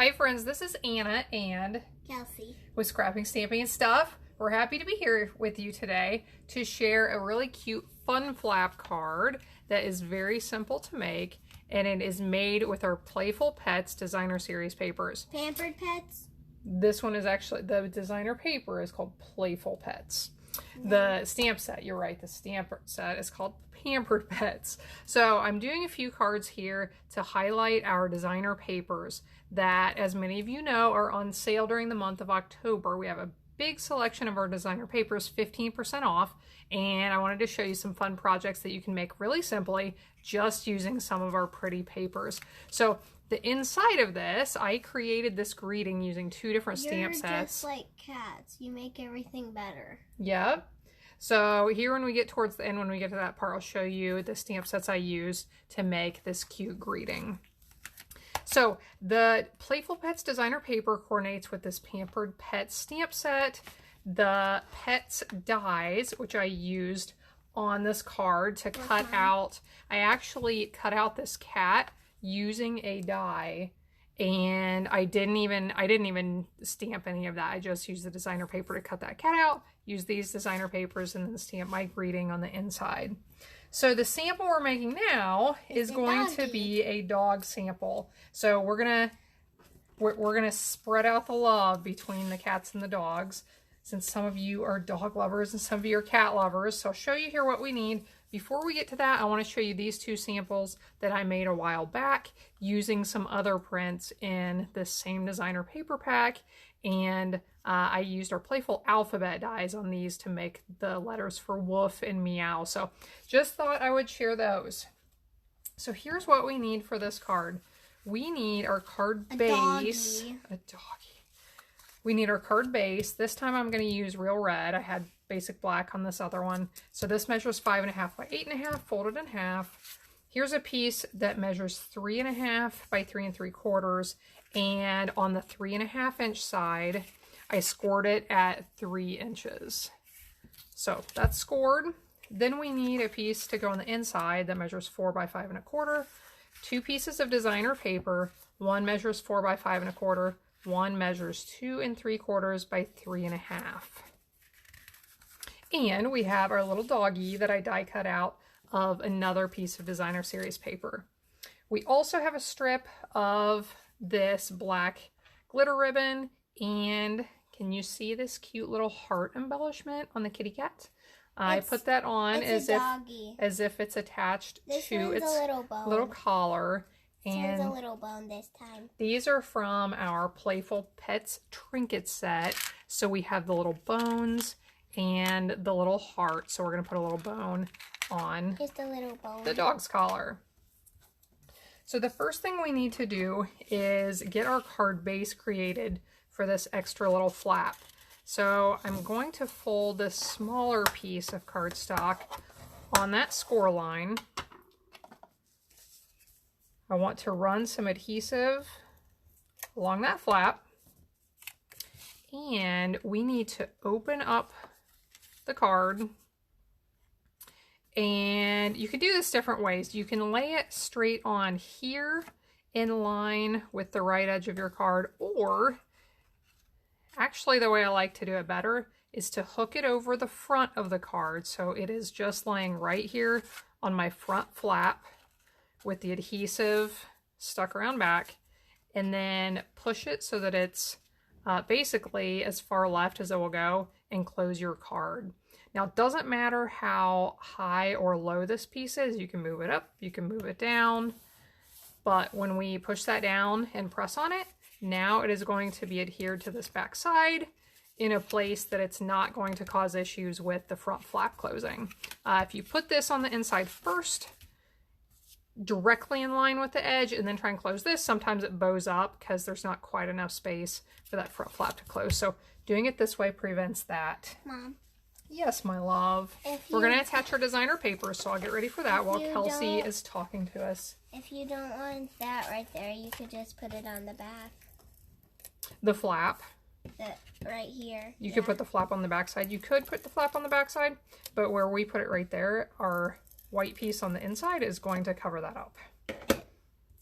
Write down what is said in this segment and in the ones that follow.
Hi friends, this is Anna and Kelsey with Scrapping, Stamping, and Stuff. We're happy to be here with you today to share a really cute fun flap card that is very simple to make, and it is made with our Playful Pets designer series papers. Pampered Pets? This one is actually, the designer paper is called Playful Pets. The stamp set, you're right, the stamp set is called Pampered Pets. So I'm doing a few cards here to highlight our designer papers that, as many of you know, are on sale during the month of October. We have a big selection of our designer papers, 15% off, and I wanted to show you some fun projects that you can make really simply just using some of our pretty papers. So the inside of this, I created this greeting using two different stamp sets. You're just like cats. You make everything better. Yep. So here when we get towards the end, when we get to that part, I'll show you the stamp sets I used to make this cute greeting. So the Playful Pets designer paper coordinates with this Pampered Pets stamp set. The Pets dies, which I used on this card to cut out. I actually cut out this cat using a die, and I didn't even stamp any of that. I just used the designer paper to cut that cat out, use these designer papers, and then stamp my greeting on the inside. So the sample we're making now is going to be a dog sample. So we're gonna spread out the love between the cats and the dogs, since some of you are dog lovers and some of you are cat lovers. So I'll show you here what we need. Before we get to that, I want to show you these two samples that I made a while back using some other prints in this same designer paper pack. And I used our Playful alphabet dies on these to make the letters for woof and meow. So just thought I would share those. So here's what we need for this card. We need our card base. A doggy. We need our card base. This time I'm going to use real red. I had basic black on this other one. So this measures 5.5 by 8.5, folded in half. Here's a piece that measures 3.5 by 3 3/4. And on the 3.5 inch side, I scored it at 3 inches. So that's scored. Then we need a piece to go on the inside that measures 4 by 5 1/4. Two pieces of designer paper. One measures 4 by 5 1/4. One measures 2 3/4 by 3.5. And we have our little doggy that I die cut out of another piece of designer series paper. We also have a strip of this black glitter ribbon, and can you see this cute little heart embellishment on the kitty cat? I put that on as if it's attached to its little collar. And a little bone this time. These are from our Playful Pets trinket set. So we have the little bones and the little heart. So we're going to put a little bone on just a little bone. The dog's collar. So the first thing we need to do is get our card base created for this extra little flap. So I'm going to fold this smaller piece of cardstock on that score line. I want to run some adhesive along that flap, and we need to open up the card, and you can do this different ways. You can lay it straight on here in line with the right edge of your card, or actually the way I like to do it better is to hook it over the front of the card, so it is just laying right here on my front flap with the adhesive stuck around back, and then push it so that it's basically as far left as it will go, and close your card. Now it doesn't matter how high or low this piece is. You can move it up, you can move it down, but when we push that down and press on it, now it is going to be adhered to this back side in a place that it's not going to cause issues with the front flap closing. If you put this on the inside first, directly in line with the edge, and then try and close this, sometimes it bows up because there's not quite enough space for that front flap to close. So doing it this way prevents that. Mom. Yes, my love. We're going to attach our designer paper, so I'll get ready for that while Kelsey is talking to us. If you don't want that right there, you could just put it on the back. The flap? Right here. You could put the flap on the back side. You could put the flap on the back side, but where we put it right there, our white piece on the inside is going to cover that up.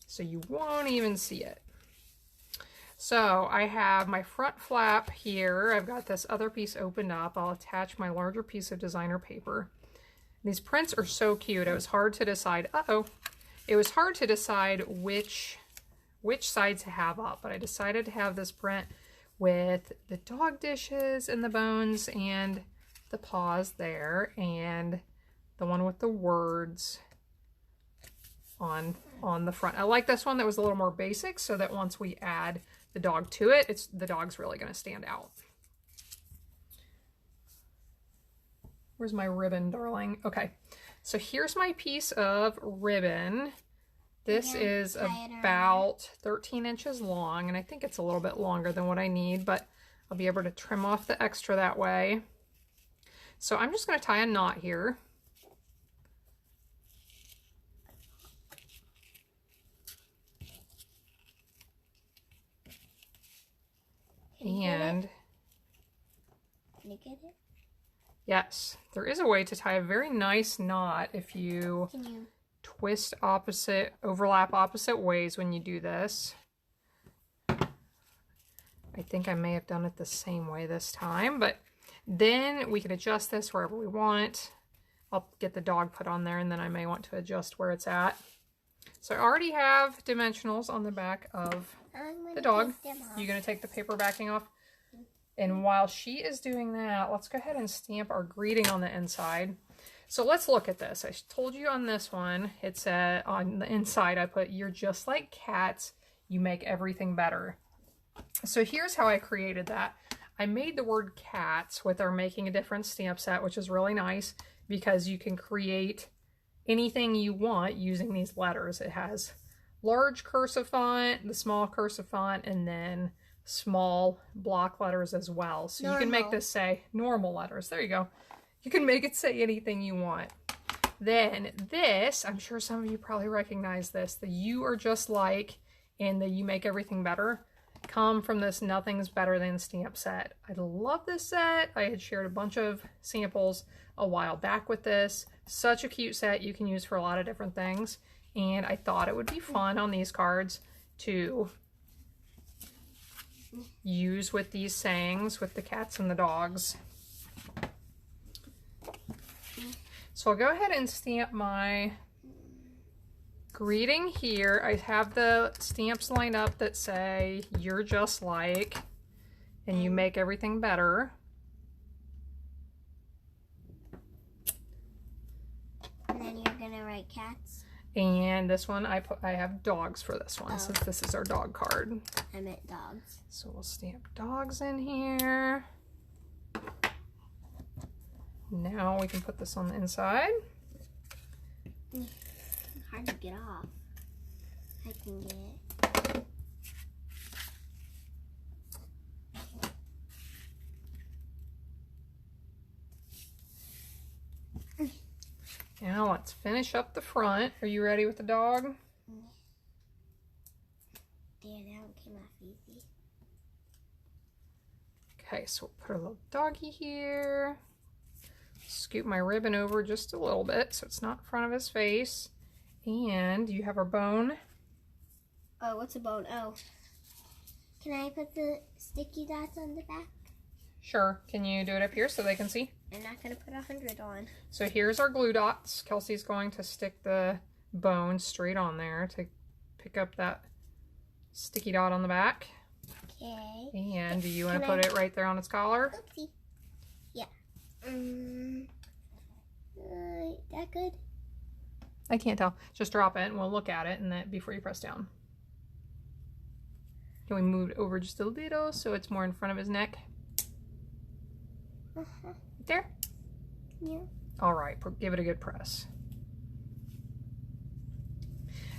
So you won't even see it. So I have my front flap here. I've got this other piece opened up. I'll attach my larger piece of designer paper. These prints are so cute. It was hard to decide. It was hard to decide which side to have up, but I decided to have this print with the dog dishes and the bones and the paws there, and the one with the words on the front. I like this one that was a little more basic, so that once we add the dog to it, the dog's really going to stand out. Where's my ribbon, darling? Okay, so here's my piece of ribbon. This is about 13 inches long, and I think it's a little bit longer than what I need, but I'll be able to trim off the extra that way. So I'm just going to tie a knot here. And can you get it? Yes, there is a way to tie a very nice knot if you twist overlap opposite ways when you do this. I think I may have done it the same way this time, but then we can adjust this wherever we want. I'll get the dog put on there, and then I may want to adjust where it's at. So I already have dimensionals on the back of the dog. You're going to take the paper backing off. And while she is doing that, let's go ahead and stamp our greeting on the inside. So let's look at this. I told you on this one, it said on the inside, I put, "You're just like cats. You make everything better." So here's how I created that. I made the word cats with our Making a Difference stamp set, which is really nice because you can create anything you want using these letters. It has large cursive font, the small cursive font, and then small block letters as well. So you can make this say normal letters. There you go. You can make it say anything you want. Then this, I'm sure some of you probably recognize this, the "You are just like" and the "You make everything better" come from this Nothing's Better Than stamp set. I love this set. I had shared a bunch of samples a while back with this. Such a cute set you can use for a lot of different things. And I thought it would be fun on these cards to use with these sayings with the cats and the dogs. So I'll go ahead and stamp my greeting here. I have the stamps lined up that say "You're just like" and "You make everything better." And then you're gonna write cats. And this one I have dogs for this one, since this is our dog card. I meant dogs. So we'll stamp dogs in here. Now we can put this on the inside. Hard to get off. I can get it. Now let's finish up the front. Are you ready with the dog? There, that one came off easy. Okay, so we'll put a little doggy here. Scoop my ribbon over just a little bit so it's not in front of his face. And you have our bone. Oh, what's a bone? Oh. Can I put the sticky dots on the back? Sure. Can you do it up here so they can see? I'm not going to put 100 on. So here's our glue dots. Kelsey's going to stick the bone straight on there to pick up that sticky dot on the back. Okay. And do you want to put it right there on its collar? Oopsie. Yeah. That good? I can't tell. Just drop it and we'll look at it and then before you press down. Can we move it over just a little so it's more in front of his neck? There? Yeah. All right, give it a good press.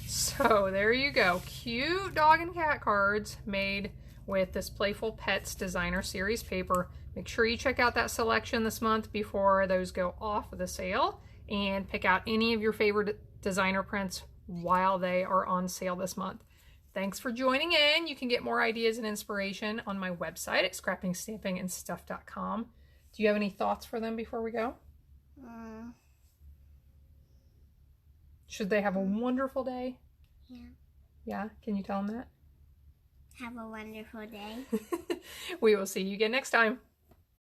So there you go. Cute dog and cat cards made with this Playful Pets Designer Series paper. Make sure you check out that selection this month before those go off of the sale and pick out any of your favorite designer prints while they are on sale this month. Thanks for joining in. You can get more ideas and inspiration on my website at scrappingstampingandstuff.com. Do you have any thoughts for them before we go? Should they have a wonderful day? Yeah. Yeah? Can you tell them that? Have a wonderful day. We will see you again next time.